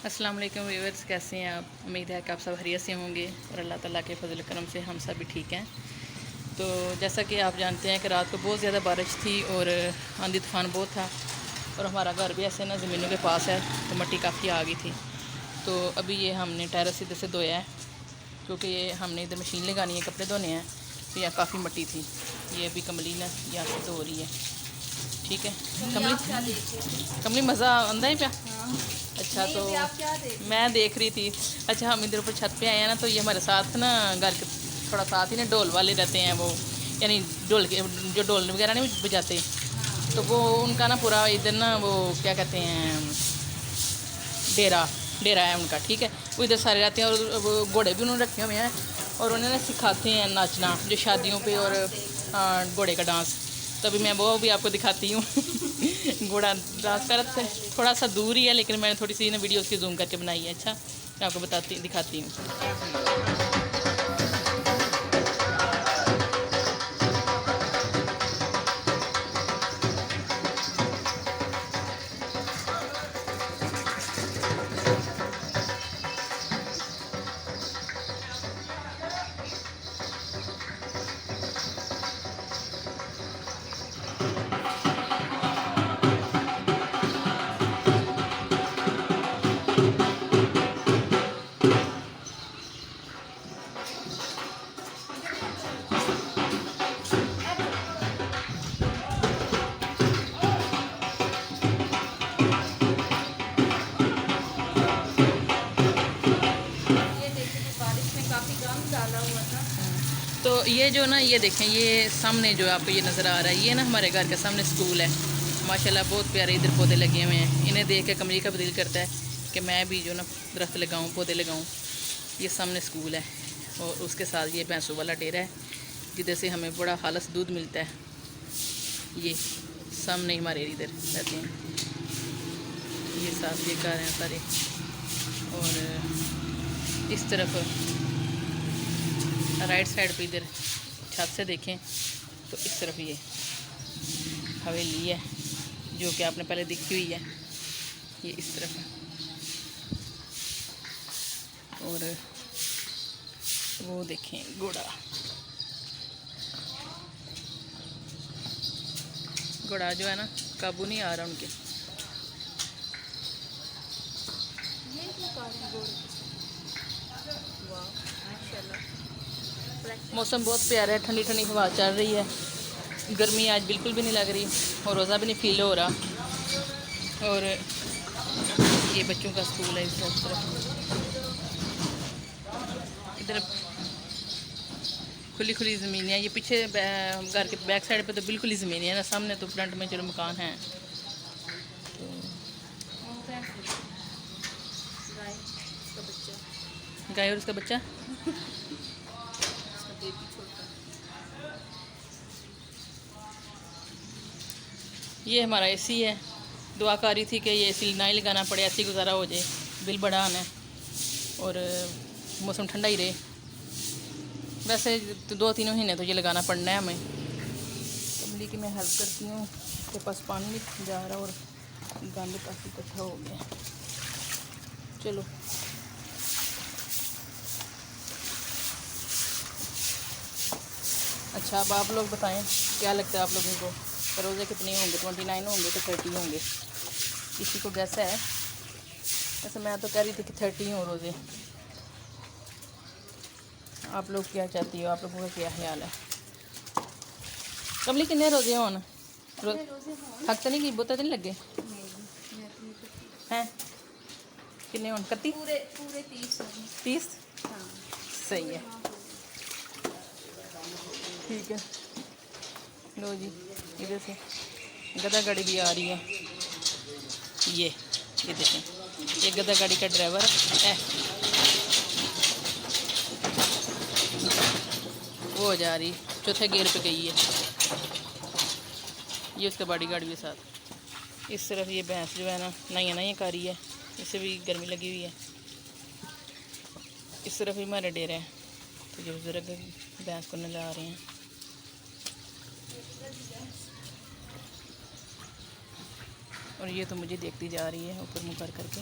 अस्सलाम वालेकुम व्यूअर्स, कैसे हैं आप। उम्मीद है कि आप सब खैरियत से होंगे और अल्लाह ताला के फजल करम से हम सब भी ठीक हैं। तो जैसा कि आप जानते हैं कि रात को बहुत ज़्यादा बारिश थी और आंधी तूफ़ान बहुत था और हमारा घर भी ऐसे ना ज़मीनों के पास है तो मिट्टी काफ़ी आ गई थी। तो अभी ये हमने टेरेस इधर से धोया है क्योंकि ये हमने इधर मशीन लगानी है, कपड़े धोने हैं। तो यहाँ काफ़ी मिट्टी थी, ये अभी कमली ना यहाँ से धो रही है। ठीक है कमली मज़ा आंदा है क्या? अच्छा, तो मैं देख रही थी। अच्छा, हम इधर ऊपर छत पे आए हैं ना, तो ये हमारे साथ ना घर के थोड़ा साथ ही ना ढोल वाले रहते हैं, वो यानी ढोल के जो ढोल वगैरह नहीं बजाते, तो वो उनका ना पूरा इधर ना वो क्या कहते हैं डेरा है उनका। ठीक है, वो इधर सारे रहते हैं और वो घोड़े भी उन्होंने रखे हुए हैं और उन्हें ना सिखाते हैं नाचना जो शादियों पे और घोड़े का डांस। तो अभी मैं वो भी आपको दिखाती हूँ घोड़ा डांस करते थोड़ा सा दूर ही है, लेकिन मैंने थोड़ी सी ना वीडियो उसकी जूम करके बनाई है। अच्छा, मैं आपको दिखाती हूँ। तो ये जो ना ये देखें, ये सामने जो आपको ये नज़र आ रहा है, ये ना हमारे घर के सामने स्कूल है। माशाल्लाह बहुत प्यारे इधर पौधे लगे हुए हैं। इन्हें देख के कमली का दिल करता है कि मैं भी जो ना दरख्त लगाऊं, पौधे लगाऊं। ये सामने स्कूल है और उसके साथ ये भैंसों वाला डेरा है जिधर से हमें बड़ा खालस दूध मिलता है। ये सामने हमारे इधर रहते हैं, ये साथ ये घर हैं सारे। और इस तरफ राइट साइड पे इधर छत से देखें तो इस तरफ ये हवेली है जो कि आपने पहले देखी हुई है, ये इस तरफ है। और वो देखें घोड़ा जो है ना काबू नहीं आ रहा उनके। मौसम बहुत प्यारा है, ठंडी ठंडी हवा चल रही है, गर्मी आज बिल्कुल भी नहीं लग रही और रोज़ा भी नहीं फील हो रहा। और ये बच्चों का स्कूल है इस तरफ, इधर खुली खुली ज़मीन है। ये पीछे घर के बैक साइड पे तो बिल्कुल ही ज़मीन है ना, सामने तो फ्रंट में चलो मकान है। गाय और उसका बच्चा ये हमारा एसी है। दुआ कर रही थी कि ये एसी ना ही लगाना पड़े, ऐसी गुजारा हो जाए, बिल बड़ा आना है और मौसम ठंडा ही रहे। वैसे तो 2-3 महीने तो ये लगाना पड़ना है हमें। कमली की मैं हेल्प करती हूँ, उसके पास पानी नहीं जा रहा और गंद काफ़ी इकट्ठा हो गया। चलो अच्छा, अब आप लोग बताएं क्या लगता है आप लोगों को, रोज़े कितने होंगे? 29 होंगे तो 30 होंगे? किसी को जैसा है, वैसे मैं तो कह रही थी कि 30 हो रोज़े। आप लोग क्या चाहती हो, आप लोगों का क्या ख्याल है? कमली कितने रोज़े होन? थक तो नहीं गई, बहुत तो नहीं लगे हैं? कितने होन? 31 पूरे 30 सही है, ठीक है। लो जी, इधर से गधा गाड़ी भी आ रही है। ये देखें, ये गधा गाड़ी का ड्राइवर है, वो जा रही चौथे गियर पे गई है। ये उसका बॉडी गार्ड भी साथ। इस तरफ ये भैंस जो है ना नई कर रही है, इसे भी गर्मी लगी हुई है। इस तरफ ही हमारे डेरे हैं, तो जो बुजुर्ग भैंस को नहला रहे हैं। और ये तो मुझे देखती जा रही है ऊपर मुँह कर करके।